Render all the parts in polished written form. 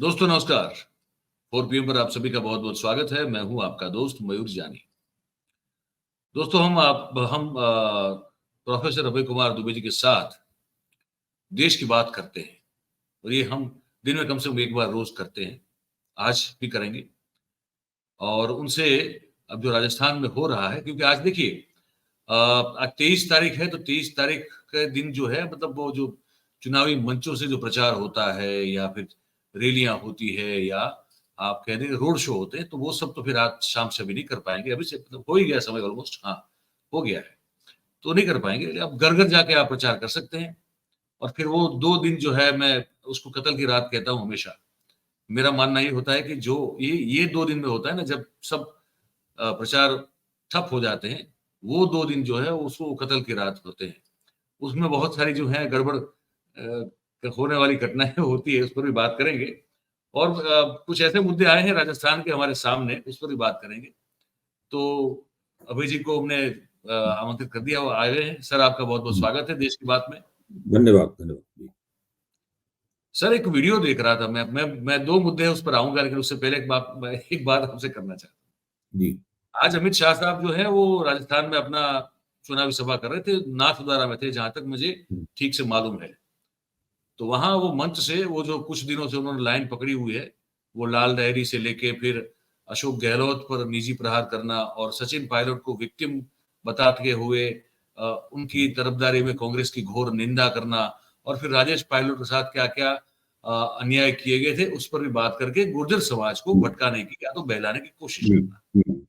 दोस्तों नमस्कार। 4 PM पर आप सभी का बहुत बहुत स्वागत है। मैं हूं आपका दोस्त मयूर जानी। दोस्तों हम प्रोफेसर अभय कुमार दुबे जी के साथ देश की बात करते हैं और ये हम दिन में कम से कम एक बार रोज करते हैं। आज भी करेंगे और उनसे अब जो राजस्थान में हो रहा है, क्योंकि आज देखिए आज 23 तारीख है, तो 23 तारीख के दिन जो है मतलब वो जो चुनावी मंचों से जो प्रचार होता है या फिर रैलियां होती है या आप कह दें रोड शो होते हैं, तो वो सब तो फिर आज शाम से भी नहीं कर पाएंगे। अभी से मतलब हो ही गया समय, ऑलमोस्ट हाँ हो गया है, तो नहीं कर पाएंगे। अब घर घर जाके आप प्रचार कर सकते हैं और फिर वो 2 दिन जो है, मैं उसको कत्ल की रात कहता हूँ हमेशा। मेरा मानना ये होता है कि जो ये 2 दिन में होता है ना, जब सब प्रचार ठप हो जाते हैं, वो 2 दिन जो है उसको कत्ल की रात होते हैं। उसमें बहुत सारी जो है गड़बड़ होने वाली घटनाएं होती है, उस पर भी बात करेंगे। और कुछ ऐसे मुद्दे आए हैं राजस्थान के हमारे सामने, उस पर भी बात करेंगे। तो अभय जी को हमने आमंत्रित कर दिया, वो आए हुए हैं। सर आपका बहुत बहुत स्वागत है देश की बात में। धन्यवाद धन्यवाद। सर एक वीडियो देख रहा था मैं 2 मुद्दे हैं उस पर आऊंगा, लेकिन उससे पहले एक बात आपसे करना चाहता हूँ जी। आज अमित शाह साहब जो है वो राजस्थान में अपना चुनावी सभा कर रहे थे, नाथद्वारा में थे जहां तक मुझे ठीक से मालूम है। तो वहां वो मंच से वो जो कुछ दिनों से उन्होंने लाइन पकड़ी हुई है, वो लाल डायरी से लेके फिर अशोक गहलोत पर निजी प्रहार करना और सचिन पायलट को विक्टिम बताते हुए उनकी तरफदारी में कांग्रेस की घोर निंदा करना और फिर राजेश पायलट के साथ क्या क्या अन्याय किए गए थे उस पर भी बात करके गुर्जर समाज को भटकाने की या तो बहलाने की कोशिश करना,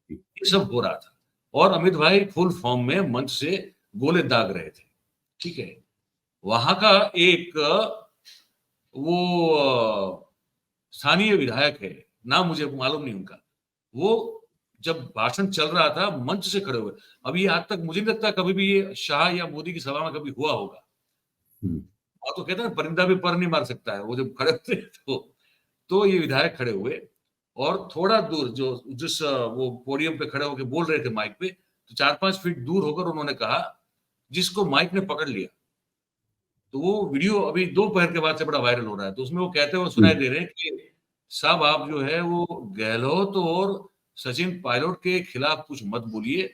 ये सब हो रहा था। और अमित भाई फुल फॉर्म में मंच से गोले दाग रहे थे। ठीक है, वहां का एक वो स्थानीय विधायक है, नाम मुझे मालूम नहीं उनका, वो जब भाषण चल रहा था मंच से खड़े हुए। अब ये आज तक मुझे नहीं लगता कभी भी ये शाह या मोदी की सभा में कभी हुआ होगा। और तो कहते हैं परिंदा भी पर नहीं मार सकता है, वो जब खड़े होते हैं तो ये विधायक खड़े हुए और थोड़ा दूर जो जिस वो पोडियम पे खड़े होकर बोल रहे थे माइक पे, तो 4-5 फीट दूर होकर उन्होंने कहा, जिसको माइक ने पकड़ लिया। तो वो वीडियो अभी दोपहर के बाद से बड़ा वायरल हो रहा है। तो उसमें वो कहते हुए सुनाई दे रहे हैं कि साहब आप जो है वो गहलोत और सचिन पायलट के खिलाफ कुछ मत बोलिए,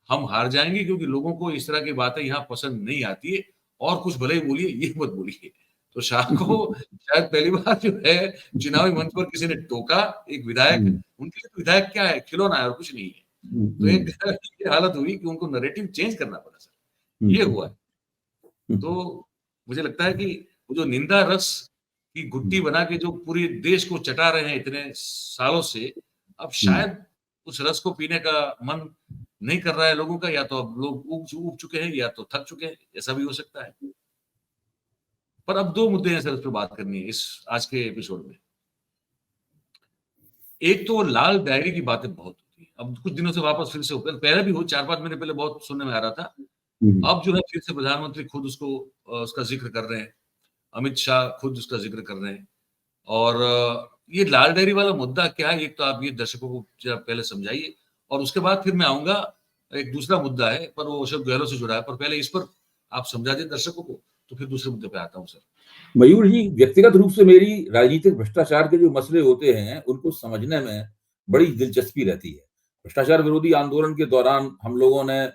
हम हार जाएंगे क्योंकि लोगों को इस तरह की बातें यहाँ पसंद नहीं आती है, और कुछ भले ही बोलिए, ये मत बोलिए। तो शाह को शायद पहली बार जो है चुनावी मंच पर किसी ने टोका, एक विधायक, उनके लिए तो विधायक क्या है, खिलौना है और कुछ नहीं है। तो एक ये हालत हुई कि उनको नैरेटिव चेंज करना पड़ा सर, ये हुआ है। तो मुझे लगता है कि वो जो निंदा रस की गुत्थी बना के जो पूरे देश को चटा रहे हैं इतने सालों से, अब शायद उस रस को पीने का मन नहीं कर रहा है लोगों का, या तो अब लोग ऊब चुके हैं या तो थक चुके हैं, ऐसा भी हो सकता है। पर अब 2 मुद्दे हैं सर, उस पर बात करनी है इस आज के एपिसोड में। एक तो लाल डायरी की बातें बहुत होती है, अब कुछ दिनों से वापस फिर से पहले भी हो, 4-5 महीने पहले बहुत सुनने में आ रहा था। अब जो है फिर से प्रधानमंत्री खुद उसका जिक्र कर रहे हैं, अमित शाह खुद उसका जिक्र कर रहे हैं। और ये लाल डायरी वाला मुद्दा क्या है, एक तो आप ये दर्शकों को जरा पहले समझाइए, और उसके बाद फिर मैं आऊंगा। एक दूसरा मुद्दा है पर वो अशोक गहलोत से जुड़ा है, पर पहले इस पर आप समझा दें दर्शकों को, तो फिर दूसरे मुद्दे पे आता हूँ सर। मयूर जी, व्यक्तिगत रूप से मेरी राजनीतिक भ्रष्टाचार के जो मसले होते हैं उनको समझने में बड़ी दिलचस्पी रहती है। भ्रष्टाचार विरोधी आंदोलन के दौरान हम लोगों ने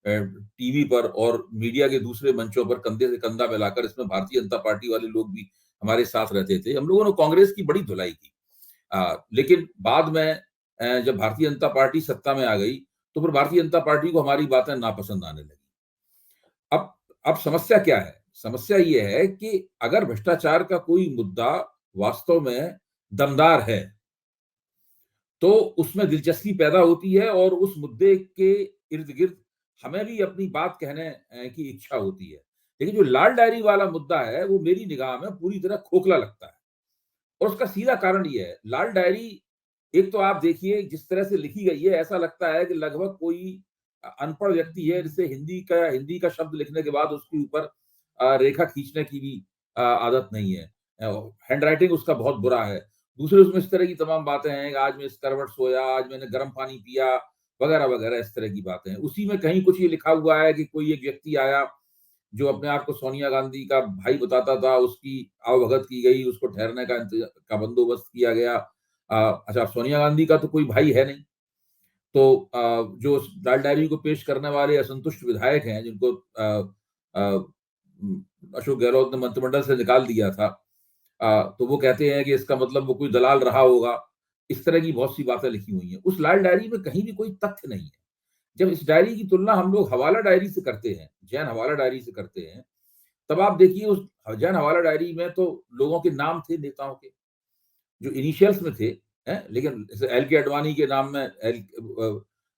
टीवी पर और मीडिया के दूसरे मंचों पर कंधे से कंधा मिलाकर, इसमें भारतीय जनता पार्टी वाले लोग भी हमारे साथ रहते थे, हम लोगों ने कांग्रेस की बड़ी धुलाई की। लेकिन बाद में जब भारतीय जनता पार्टी सत्ता में आ गई तो फिर भारतीय जनता पार्टी को हमारी बातें नापसंद आने लगी। अब समस्या क्या है? समस्या ये है कि अगर भ्रष्टाचार का कोई मुद्दा वास्तव में दमदार है तो उसमें दिलचस्पी पैदा होती है और उस मुद्दे के इर्द गिर्द हमें भी अपनी बात कहने की इच्छा होती है। लेकिन जो लाल डायरी वाला मुद्दा है वो मेरी निगाह में पूरी तरह खोखला लगता है, और उसका सीधा कारण ये है। लाल डायरी, एक तो आप देखिए जिस तरह से लिखी गई है, ऐसा लगता है कि लगभग कोई अनपढ़ व्यक्ति है जिसे हिंदी का शब्द लिखने के बाद उसके ऊपर रेखा खींचने की भी आदत नहीं है। हैंड राइटिंग उसका बहुत बुरा है। दूसरे उसमें इस तरह की तमाम बातें हैं कि आज मैं इस करवट सोया, आज मैंने गर्म पानी पिया, वगैरह वगैरह, इस तरह की बातें हैं। उसी में कहीं कुछ ये लिखा हुआ है कि कोई एक व्यक्ति आया जो अपने आप को सोनिया गांधी का भाई बताता था, उसकी आवभगत की गई, उसको ठहरने का बंदोबस्त किया गया। अच्छा, सोनिया गांधी का तो कोई भाई है नहीं, तो जो लाल डायरी को पेश करने वाले असंतुष्ट विधायक हैं, जिनको अशोक गहलोत ने मंत्रिमंडल से निकाल दिया था, तो वो कहते हैं कि इसका मतलब वो कोई दलाल रहा होगा। इस तरह की बहुत सी बातें लिखी हुई हैं। उस लाल डायरी में कहीं भी कोई तथ्य नहीं है। जब इस डायरी की तुलना हम लोग हवाला डायरी से करते हैं, जैन हवाला डायरी से करते हैं, तब आप देखिए उस जैन हवाला डायरी में तो लोगों के नाम थे, नेताओं के जो इनिशियल्स में थे, हैं, लेकिन जैसे एल के अडवाणी के नाम में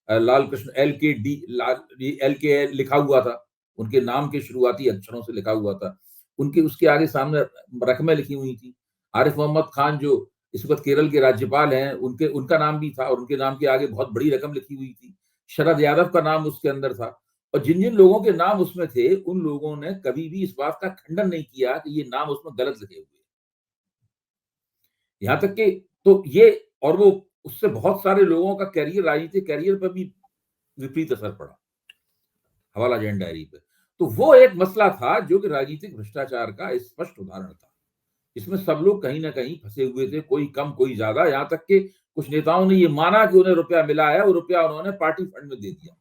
लाल कृष्ण एल के लिखा हुआ था, उनके नाम के शुरुआती अक्षरों से लिखा हुआ था। उनके उसके आगे सामने रकमें लिखी हुई थी। आरिफ मोहम्मद खान जो इस वक्त केरल के राज्यपाल हैं, उनका नाम भी था और उनके नाम के आगे बहुत बड़ी रकम लिखी हुई थी। शरद यादव का नाम उसके अंदर था। और जिन जिन लोगों के नाम उसमें थे, उन लोगों ने कभी भी इस बात का खंडन नहीं किया कि ये नाम उसमें गलत लिखे हुए। यहां तक कि तो ये और वो उससे बहुत सारे लोगों का कैरियर, राजनीतिक कैरियर पर भी विपरीत असर पड़ा हवाला जैन डायरी पे। तो वो एक मसला था जो कि राजनीतिक भ्रष्टाचार का स्पष्ट उदाहरण था। इसमें सब लोग कहीं ना कहीं फंसे हुए थे, कोई कम कोई ज्यादा। यहां तक कि कुछ नेताओं ने ये माना कि उन्हें रुपया मिला है, वो रुपया उन्होंने पार्टी फंड में दे दिया।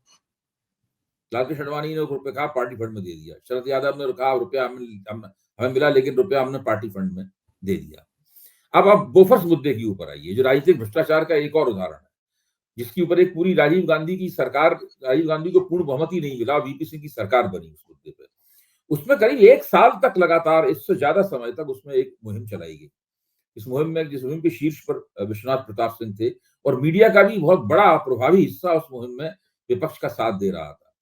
लालकृष्ण अडवाणी ने रुपया कहा पार्टी फंड में दे दिया। शरद यादव ने कहा रुपया हमें मिला, लेकिन रुपया हमने पार्टी फंड में दे दिया। अब आप बोफर्स मुद्दे के ऊपर आइए, जो राजनीतिक भ्रष्टाचार का एक और उदाहरण है, जिसके ऊपर एक पूरी राजीव गांधी को पूर्ण बहुमत ही नहीं मिला, वीपी सिंह की सरकार बनी उस मुद्दे पर। उसमें करीब 1 साल तक लगातार, इससे ज्यादा समय तक उसमें एक मुहिम चलाई गई। जिस मुहिम के शीर्ष पर विश्वनाथ प्रताप सिंह थे और मीडिया का भी बहुत बड़ा प्रभावी हिस्सा उस मुहिम में विपक्ष का साथ दे रहा था।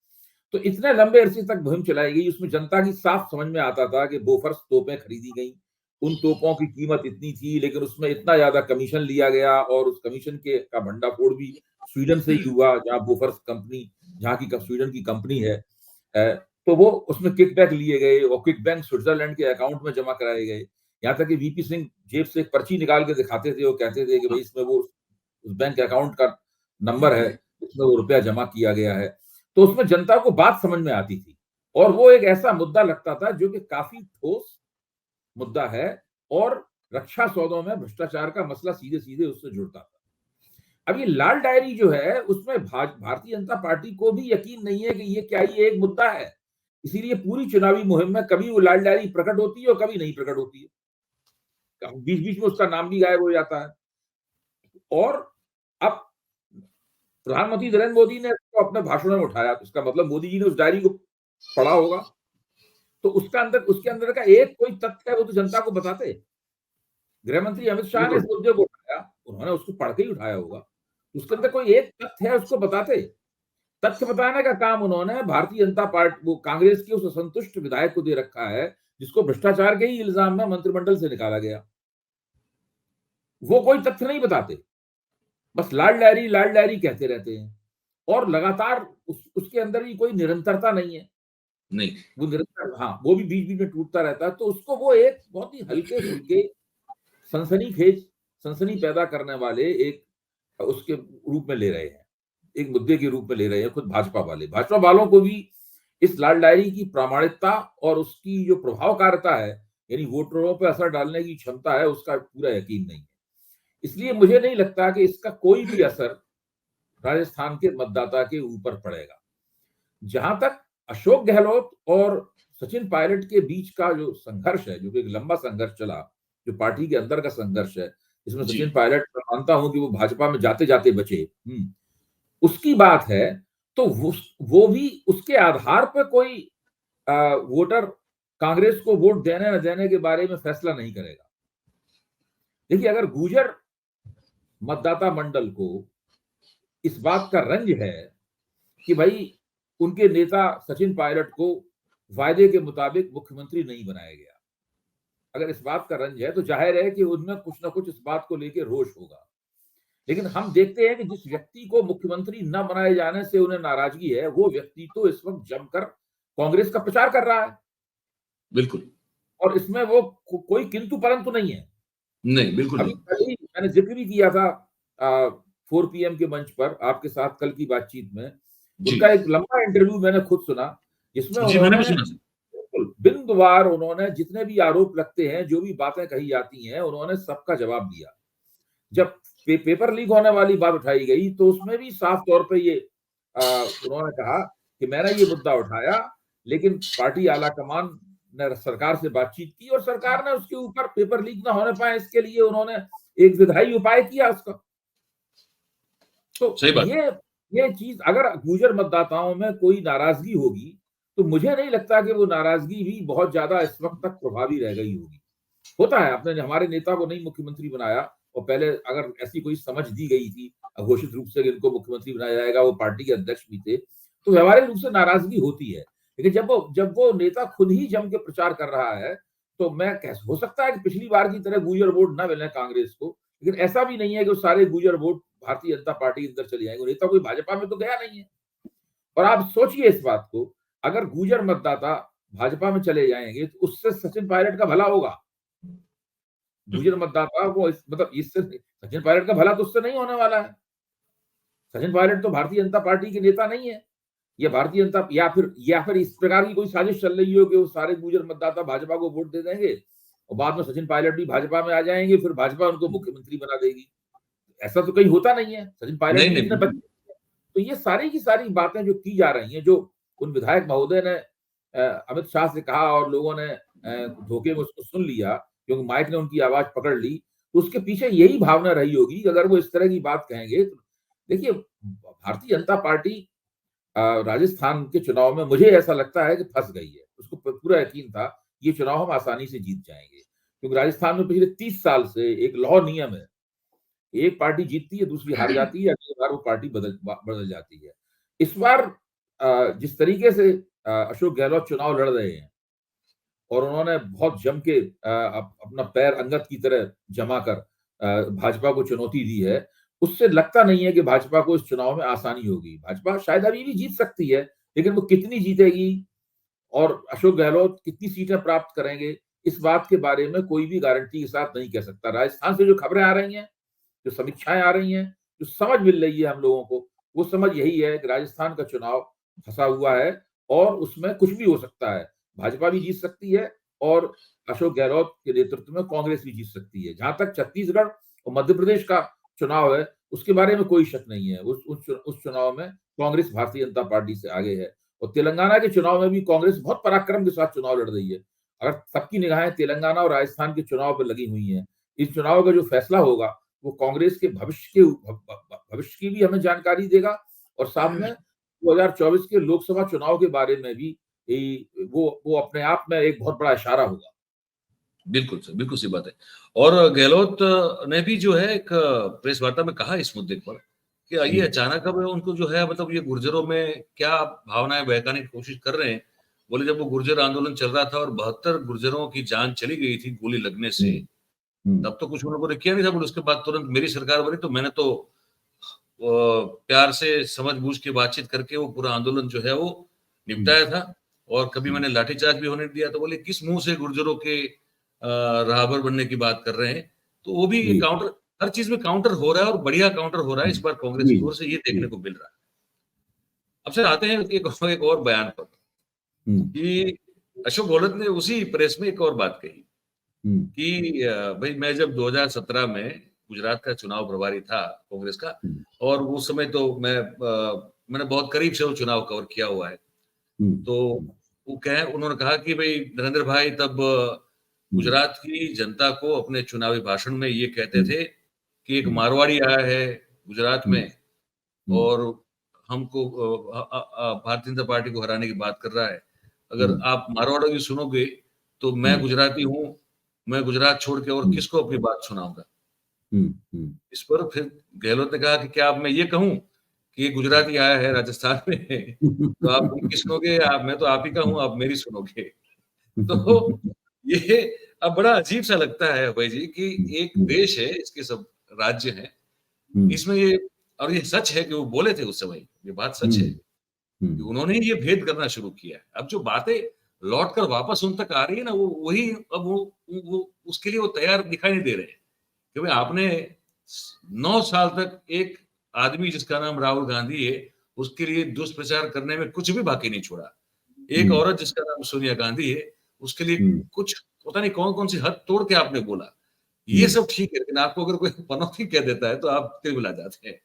तो इतने लंबे अरसे तक मुहिम चलाई गई, उसमें जनता की साफ समझ में आता था कि बोफर्स तोपें खरीदी गई, उन तोपों की कीमत इतनी थी, लेकिन उसमें इतना ज्यादा कमीशन लिया गया और उस कमीशन का भंडाफोड़ भी स्वीडन से ही हुआ, जहां बोफर्स कंपनी, जहां की स्वीडन की कंपनी है। तो वो उसमें किकबैक लिए गए और किकबैक स्विट्जरलैंड के अकाउंट में जमा कराए गए। यहाँ तक कि वीपी सिंह जेब से एक पर्ची निकाल के दिखाते थे, वो कहते थे कि भाई इसमें वो उस बैंक अकाउंट का नंबर है, इसमें वो रुपया जमा किया गया है। तो उसमें जनता को बात समझ में आती थी और वो एक ऐसा मुद्दा लगता था जो कि काफी ठोस मुद्दा है और रक्षा सौदों में भ्रष्टाचार का मसला सीधे सीधे उससे जुड़ता था। अब ये लाल डायरी जो है, उसमें भारतीय जनता पार्टी को भी यकीन नहीं है कि ये एक मुद्दा है। इसीलिए पूरी चुनावी मुहिम में कभी वो लाल डायरी प्रकट होती है और कभी नहीं प्रकट होती है। बीच बीच में उसका नाम भी गायब हो जाता है। और अब प्रधानमंत्री नरेंद्र मोदी ने इसको अपने भाषणों में उठाया, तो इसका मतलब मोदी जी ने उस डायरी को पढ़ा होगा। तो उसके अंदर का एक कोई तथ्य है वो तो जनता को बताते। गृह मंत्री अमित शाह ने इस मुद्दे को उठाया, उन्होंने उसको पढ़ के ही उठाया होगा। उसके अंदर कोई एक तथ्य है, उसको बताते। तथ्य बताने का काम उन्होंने भारतीय जनता पार्टी, वो कांग्रेस के उस असंतुष्ट विधायक को दे रखा है, जिसको भ्रष्टाचार के ही इल्जाम में मंत्रिमंडल से निकाला गया। वो कोई तथ्य नहीं बताते, बस लाल डायरी कहते रहते हैं और लगातार उसके अंदर भी कोई निरंतरता नहीं है। नहीं, वो निरंतर, हाँ, वो भी बीच बीच में टूटता रहता है। तो उसको वो एक बहुत ही हल्के फुल्के सनसनी पैदा करने वाले एक उसके रूप में ले रहे हैं, एक मुद्दे के रूप में ले रहे हैं खुद भाजपा वालों को भी इस लाल डायरी की प्रामाणिकता और उसकी जो प्रभावकारिता है, यानी वोटरों पर असर डालने की क्षमता है, उसका पूरा यकीन नहीं है। इसलिए मुझे नहीं लगता कि इसका कोई भी असर राजस्थान के मतदाता के ऊपर पड़ेगा। जहां तक अशोक गहलोत और सचिन पायलट के बीच का जो संघर्ष है, जो कि एक लंबा संघर्ष चला, जो पार्टी के अंदर का संघर्ष है, जिसमें सचिन पायलट, मैं मानता हूं कि वो भाजपा में जाते जाते बचे, उसकी बात है, तो वो भी उसके आधार पर कोई वोटर कांग्रेस को वोट देने न देने के बारे में फैसला नहीं करेगा। देखिए, अगर गुर्जर मतदाता मंडल को इस बात का रंज है कि भाई उनके नेता सचिन पायलट को वायदे के मुताबिक मुख्यमंत्री नहीं बनाया गया, अगर इस बात का रंज है, तो जाहिर है कि उनमें कुछ ना कुछ इस बात को लेकर रोष होगा। लेकिन हम देखते हैं कि जिस व्यक्ति को मुख्यमंत्री न बनाए जाने से उन्हें नाराजगी है, वो व्यक्ति तो इस वक्त जमकर कांग्रेस का प्रचार कर रहा है। बिल्कुल। और इसमें वो कोई किंतु परंतु नहीं है। नहीं, बिल्कुल अभी कल मैंने जिक्र भी किया था 4 PM के मंच पर आपके साथ कल की बातचीत में, उनका एक लंबा इंटरव्यू मैंने खुद सुना, जिसमें जी, मैंने भी सुना। तुकवार उन्होंने जितने भी आरोप लगते हैं, जो भी बातें कही जाती हैं, उन्होंने सबका जवाब दिया। जब पेपर लीक होने वाली बात उठाई गई तो उसमें भी साफ तौर पे ये उन्होंने कहा कि मैंने ये मुद्दा उठाया, लेकिन पार्टी आला कमान ने सरकार से बातचीत की और सरकार ने उसके ऊपर पेपर लीक ना होने पाए इसके लिए उन्होंने एक विधायी उपाय किया उसका। तो सही बात। ये चीज अगर गुर्जर मतदाताओं में कोई नाराजगी होगी तो मुझे नहीं लगता कि वो नाराजगी भी बहुत ज्यादा इस वक्त तक प्रभावी रह गई होगी। होता है, आपने हमारे नेता को नहीं मुख्यमंत्री बनाया और पहले अगर ऐसी कोई समझ दी गई थी घोषित रूप से कि इनको मुख्यमंत्री बनाया जाएगा, वो पार्टी के अध्यक्ष भी थे, तो व्यवहारिक रूप से नाराजगी होती है। लेकिन जब वो नेता खुद ही जम के प्रचार कर रहा है तो मैं हो सकता है कि पिछली बार की तरह गुर्जर वोट ना मिले कांग्रेस को, लेकिन ऐसा भी नहीं है कि वो सारे गुर्जर वोट भारतीय जनता पार्टी के अंदर चले जाएंगे। नेता कोई भाजपा में तो गया नहीं है। और आप सोचिए इस बात को, अगर गुर्जर मतदाता भाजपा में चले जाएंगे तो उससे सचिन पायलट का भला होगा। गुर्जर मतदाता को मतलब इससे सचिन पायलट का भला तो उससे नहीं होने वाला है। सचिन पायलट तो भारतीय जनता पार्टी के नेता नहीं है। ये भारतीय जनता या फिर इस प्रकार की कोई साजिश चल रही हो कि वो सारे गुर्जर मतदाता भाजपा को वोट दे देंगे और बाद में सचिन पायलट भी भाजपा में आ जाएंगे, फिर भाजपा उनको मुख्यमंत्री बना देगी। ऐसा तो कहीं होता नहीं है। सचिन पायलट तो ये सारी की सारी बातें जो की जा रही हैं, जो उन विधायक महोदय ने अमित शाह से कहा और लोगों ने धोखे में उसको सुन लिया क्योंकि माइक ने उनकी आवाज पकड़ ली, तो उसके पीछे यही भावना रही होगी कि अगर वो इस तरह की बात कहेंगे तो देखिए भारतीय जनता पार्टी राजस्थान के चुनाव में मुझे ऐसा लगता है कि फंस गई है। उसको पूरा यकीन था ये चुनाव हम आसानी से जीत जाएंगे, क्योंकि राजस्थान में पिछले 30 साल से एक लॉ नियम है, एक पार्टी जीतती है दूसरी हार जाती है, अगली बार वो पार्टी बदल जाती है। इस बार जिस तरीके से अशोक गहलोत चुनाव लड़ रहे हैं और उन्होंने बहुत जम के अपना पैर अंगद की तरह जमा कर भाजपा को चुनौती दी है, उससे लगता नहीं है कि भाजपा को इस चुनाव में आसानी होगी। भाजपा शायद अभी भी जीत सकती है, लेकिन वो कितनी जीतेगी और अशोक गहलोत कितनी सीटें प्राप्त करेंगे, इस बात के बारे में कोई भी गारंटी के साथ नहीं कह सकता। राजस्थान से जो खबरें आ रही हैं, जो समीक्षाएं आ रही हैं, जो समझ मिल रही है हम लोगों को, वो समझ यही है कि राजस्थान का चुनाव फंसा हुआ है और उसमें कुछ भी हो सकता है। भाजपा भी जीत सकती है और अशोक गहलोत के नेतृत्व में कांग्रेस भी जीत सकती है। जहां तक छत्तीसगढ़ और मध्य प्रदेश का चुनाव है, उसके बारे में कोई शक नहीं है। उस चुनाव में कांग्रेस भारतीय जनता पार्टी से आगे है और तेलंगाना के चुनाव में भी कांग्रेस बहुत पराक्रम के साथ चुनाव लड़ रही है। अगर सबकी निगाहें तेलंगाना और राजस्थान के चुनाव पर लगी हुई हैं, इस चुनाव का जो फैसला होगा वो कांग्रेस के भविष्य की भी हमें जानकारी देगा और साथ में 2024 के लोकसभा चुनाव के बारे में भी वो अपने आप में एक बहुत बड़ा इशारा होगा। बिल्कुल सर, बिल्कुल सी बात है। और गहलोत ने भी जो है एक प्रेस वार्ता में कहा इस मुद्दे पर कि ये अचानक अब उनको जो है मतलब ये गुर्जरों में क्या भावनाएं बहकाने की कोशिश कर रहे हैं। बोले जब वो गुर्जर आंदोलन चल रहा था और 72 गुर्जरों की जान चली गई थी गोली लगने से, तब तो कुछ उन लोगों ने किया नहीं था। बोले उसके बाद तुरंत मेरी सरकार बनी तो मैंने तो प्यार से समझ बूझ के बातचीत करके वो पूरा आंदोलन जो है वो निपटाया था और कभी मैंने लाठीचार्ज भी होने दिया। तो बोले किस मुंह से गुर्जरों के राहबर बनने की बात कर रहे हैं। तो वो भी काउंटर, हर चीज में काउंटर हो रहा है और बढ़िया काउंटर हो रहा है इस बार कांग्रेस की ओर से, ये देखने को मिल रहा है। अब सर आते हैं एक और बयान पर कि अशोक गहलोत ने उसी प्रेस में एक और बात कही कि भाई मैं जब 2017 में गुजरात का चुनाव प्रभारी था कांग्रेस का और उस समय तो मैंने बहुत करीब से वो चुनाव कवर किया हुआ है। तो उन्होंने कहा कि भाई नरेंद्र भाई तब गुजरात की जनता को अपने चुनावी भाषण में ये कहते थे कि एक मारवाड़ी आया है गुजरात में और हमको भारतीय जनता पार्टी को हराने की बात कर रहा है। अगर आप मारवाड़ी की सुनोगे तो मैं गुजराती हूँ, मैं गुजरात छोड़ के और किसको अपनी बात सुनाऊंगा। इस पर फिर गहलोत ने कहा कि क्या अब मैं ये कहूं कि ये गुजराती आया है राजस्थान में तो आप उनकी सुनोगे, मैं तो आप ही का हूं, आप मेरी सुनोगे। तो ये अब बड़ा अजीब सा लगता है भाई जी कि एक देश है, इसके सब राज्य हैं, इसमें ये, और ये सच है कि वो बोले थे उस समय, ये बात सच है कि उन्होंने ये भेद करना शुरू किया है। अब जो बातें लौट कर वापस उन तक आ रही है ना, वो वही अब वो उसके लिए वो तैयार दिखाई नहीं दे रहे हैं। क्योंकि आपने 9 साल तक एक आदमी जिसका नाम राहुल गांधी है उसके लिए दुष्प्रचार करने में कुछ भी बाकी नहीं छोड़ा। एक औरत जिसका नाम सोनिया गांधी है उसके लिए कुछ पता नहीं कौन कौन सी हद तोड़ के आपने बोला, ये सब ठीक है, लेकिन आपको अगर कोई पनौती कह देता है तो आप तिलमिला जाते हैं।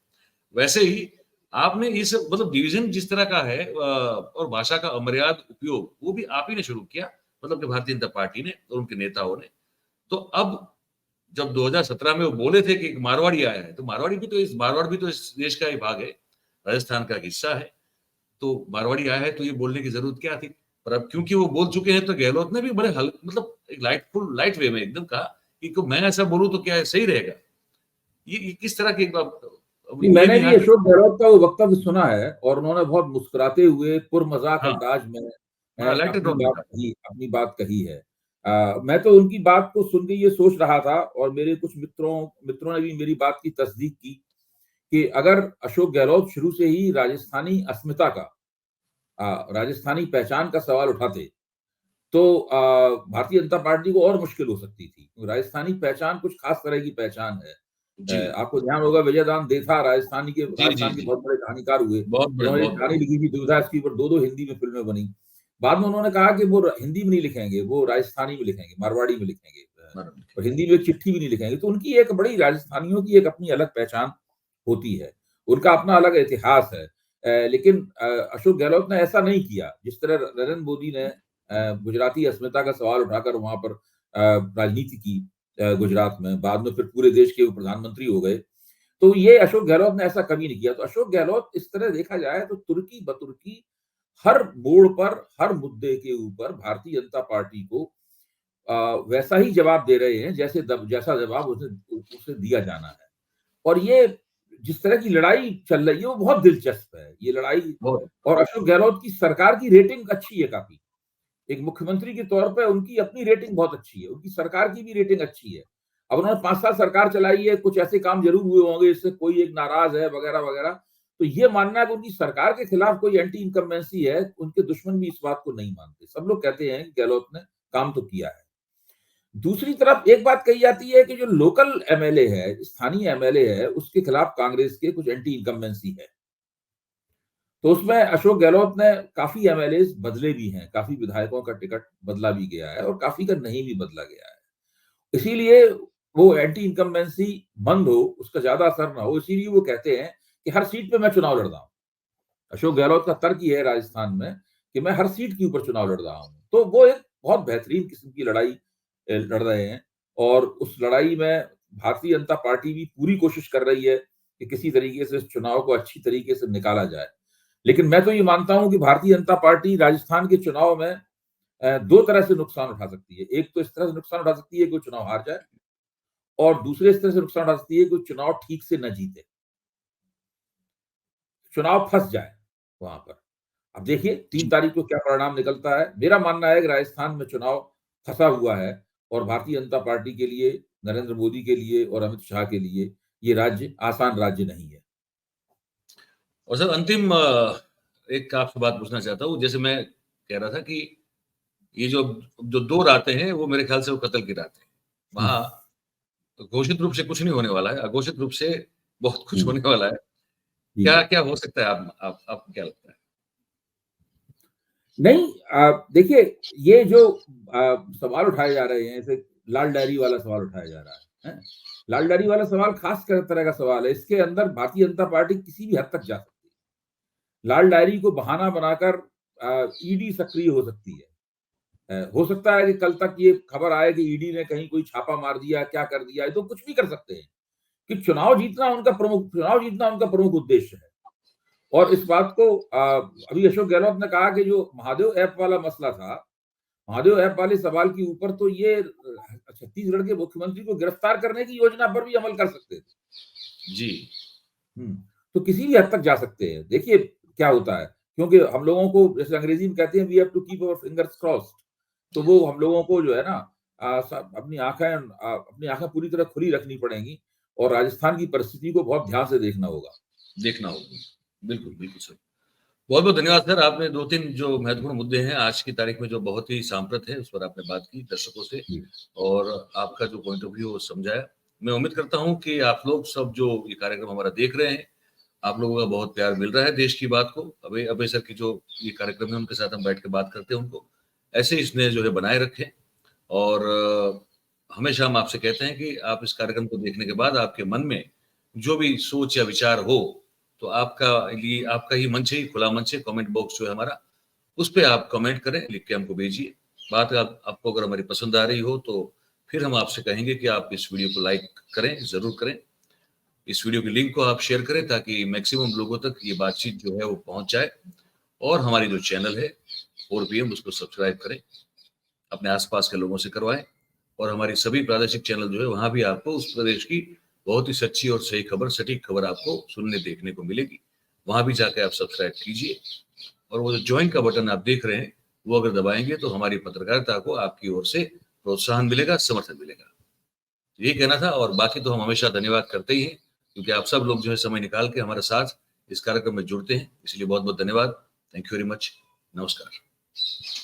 वैसे ही आपने ये सब मतलब डिवीजन जिस तरह का है और भाषा का अमर्याद उपयोग वो भी आप ही ने शुरू किया, मतलब कि भारतीय जनता पार्टी ने और उनके नेताओं ने। तो अब जब 2017 में वो बोले थे कि एक मारवाड़ी आया है, तो मारवाड़ भी तो इस देश का ही भाग है, राजस्थान का हिस्सा है। तो मारवाड़ी आया है तो ये बोलने की जरूरत क्या थी? पर अब क्योंकि वो बोल चुके हैं तो गहलोत ने भी बड़े मतलब एक लाइट वे में एकदम कहा कि मैं ऐसा बोलूं तो क्या सही रहेगा? ये किस तरह की नहीं, मैंने भी अशोक गहलोत का वो वक्तव्य सुना है और उन्होंने बहुत मुस्कुराते हुए पुरमजाक अंदाज में अपनी बात कही है। मैं तो उनकी बात को सुन के ये सोच रहा था और मेरे कुछ मित्रों ने भी मेरी बात की तस्दीक की कि अगर अशोक गहलोत शुरू से ही राजस्थानी अस्मिता का, राजस्थानी पहचान का सवाल उठाते तो भारतीय जनता पार्टी को और मुश्किल हो सकती थी। राजस्थानी पहचान कुछ खास तरह की पहचान है। आपको ध्यान होगा विजयदान देथा राजस्थान के बहुत बड़े कहानीकार हुए। उन्होंने कहानी लिखी थी दुविधा, इसके ऊपर 2 हिंदी में फिल्में बनी। बाद में उन्होंने कहा कि वो हिंदी में नहीं लिखेंगे, वो राजस्थानी में लिखेंगे, मारवाड़ी में लिखेंगे और हिंदी में एक चिट्ठी भी नहीं लिखेंगे। तो उनकी एक बड़ी, राजस्थानियों की एक अपनी अलग पहचान होती है, उनका अपना अलग इतिहास है। लेकिन अशोक गहलोत ने ऐसा नहीं किया जिस तरह नरेंद्र मोदी ने गुजराती अस्मिता का सवाल उठाकर वहां पर राजनीति की गुजरात में, बाद में फिर पूरे देश के वो प्रधानमंत्री हो गए। तो ये अशोक गहलोत ने ऐसा कभी नहीं किया। तो अशोक गहलोत इस तरह देखा जाए तो तुर्की बतुर्की हर मोड़ पर, हर मुद्दे के ऊपर भारतीय जनता पार्टी को वैसा ही जवाब दे रहे हैं जैसा जवाब उसे दिया जाना है। और ये जिस तरह की लड़ाई चल रही है वो बहुत दिलचस्प है, ये लड़ाई। और अशोक गहलोत की सरकार की रेटिंग अच्छी है काफी, एक मुख्यमंत्री के तौर पे उनकी अपनी रेटिंग बहुत अच्छी है, उनकी सरकार की भी रेटिंग अच्छी है। अब उन्होंने 5 साल सरकार चलाई है, कुछ ऐसे काम जरूर हुए होंगे इससे कोई एक नाराज है वगैरह वगैरह। तो ये मानना है कि उनकी सरकार के खिलाफ कोई एंटी इनकम्बेंसी है, उनके दुश्मन भी इस बात को नहीं मानते। सब लोग कहते हैं कि गहलोत ने काम तो किया है। दूसरी तरफ एक बात कही जाती है कि जो लोकल एमएलए है, स्थानीय एमएलए है, उसके खिलाफ कांग्रेस के कुछ एंटी इनकम्बेंसी है। तो उसमें अशोक गहलोत ने काफी एमएलए बदले भी हैं, काफी विधायकों का टिकट बदला भी गया है और काफी का नहीं भी बदला गया है। इसीलिए वो एंटी इनकम्बेंसी बंद हो, उसका ज्यादा असर ना हो, इसीलिए वो कहते हैं कि हर सीट पे मैं चुनाव लड़ रहा हूं। अशोक गहलोत का तर्क ये है राजस्थान में कि मैं हर सीट के ऊपर चुनाव लड़ रहा हूं। तो वो एक बहुत बेहतरीन किस्म की लड़ाई लड़ रहे हैं और उस लड़ाई में भारतीय जनता पार्टी भी पूरी कोशिश कर रही है कि किसी तरीके से इस चुनाव को अच्छी तरीके से निकाला जाए। लेकिन मैं तो ये मानता हूं कि भारतीय जनता पार्टी राजस्थान के चुनाव में 2 तरह से नुकसान उठा सकती है। एक तो इस तरह से नुकसान उठा सकती है कि वो चुनाव हार जाए और दूसरे इस तरह से नुकसान उठा सकती है कि वो चुनाव ठीक से न जीते, चुनाव फंस जाए वहां पर। अब देखिए 3 तारीख को क्या परिणाम निकलता है। मेरा मानना है कि राजस्थान में चुनाव फंसा हुआ है और भारतीय जनता पार्टी के लिए, नरेंद्र मोदी के लिए और अमित शाह के लिए ये राज्य आसान राज्य नहीं है। और सर अंतिम एक आपसे बात पूछना चाहता हूँ। जैसे मैं कह रहा था कि ये जो 2 रातें हैं वो मेरे ख्याल से वो कत्ल की रातें हैं। वहां घोषित रूप से कुछ नहीं होने वाला है, अघोषित रूप से बहुत कुछ होने वाला है। क्या हो सकता है? आपको क्या लगता है? नहीं, देखिए ये जो सवाल उठाए जा रहे हैं, जैसे लाल डायरी वाला सवाल उठाया जा रहा है, लाल डायरी वाला सवाल खास तरह का सवाल है। इसके अंदर भारतीय जनता पार्टी किसी भी हद तक जा सकती है। लाल डायरी को बहाना बनाकर ईडी सक्रिय हो सकती है। हो सकता है कि कल तक ये खबर आए कि ईडी ने कहीं कोई छापा मार दिया, क्या कर दिया, तो कुछ भी कर सकते हैं कि चुनाव जीतना उनका प्रमुख उद्देश्य है। और इस बात को अभी अशोक गहलोत ने कहा कि जो महादेव ऐप वाला मसला था, महादेव ऐप वाले सवाल के ऊपर तो ये छत्तीसगढ़ के मुख्यमंत्री को गिरफ्तार करने की योजना पर भी अमल कर सकते थे जी। तो किसी भी हद तक जा सकते हैं। देखिए क्या होता है, क्योंकि हम लोगों को, जैसे अंग्रेजी में कहते हैं, we have to keep our fingers crossed. तो वो हम लोगों को जो है ना अपनी आंखें पूरी तरह खुली रखनी पड़ेंगी और राजस्थान की परिस्थिति को बहुत ध्यान से देखना होगा। बिल्कुल बिल्कुल सर। बहुत बहुत धन्यवाद सर। आपने 2-3 जो महत्वपूर्ण मुद्दे हैं आज की तारीख में जो बहुत ही सांप्रत है, उस पर आपने बात की दर्शकों से और आपका जो पॉइंट ऑफ व्यू समझाया। मैं उम्मीद करता हूं कि आप लोग सब जो ये कार्यक्रम हमारा देख रहे हैं, आप लोगों का बहुत प्यार मिल रहा है देश की बात को। अभय सर की जो ये कार्यक्रम है उनके साथ हम बैठ के बात करते हैं, उनको ऐसे ही स्नेह जो है बनाए रखें। और हमेशा हम आपसे कहते हैं कि आप इस कार्यक्रम को देखने के बाद आपके मन में जो भी सोच या विचार हो, तो आपका ही मंच है, खुला मंच है, कमेंट बॉक्स जो है हमारा, उस पे आप कमेंट करें, लिख के हमको भेजिए। बात आपको अगर हमारी पसंद आ रही हो तो फिर हम आपसे कहेंगे कि आप इस वीडियो को लाइक करें, ज़रूर करें। इस वीडियो की लिंक को आप शेयर करें ताकि मैक्सिमम लोगों तक ये बातचीत जो है वो पहुंच जाए। और हमारी जो चैनल है 4 PM उसको सब्सक्राइब करें, अपने आसपास के लोगों से करवाएं। और हमारी सभी प्रादेशिक चैनल जो है वहां भी आपको उस प्रदेश की बहुत ही सच्ची और सही खबर, सटीक खबर आपको सुनने देखने को मिलेगी। वहां भी जाके आप सब्सक्राइब कीजिए। और वो जो ज्वाइन का बटन आप देख रहे हैं वो अगर दबाएंगे तो हमारी पत्रकारिता को आपकी ओर से प्रोत्साहन मिलेगा, समर्थन मिलेगा। ये कहना था। और बाकी तो हम हमेशा धन्यवाद करते ही हैं, क्योंकि आप सब लोग जो है समय निकाल के हमारे साथ इस कार्यक्रम में जुड़ते हैं, इसलिए बहुत बहुत धन्यवाद। Thank you very much. नमस्कार।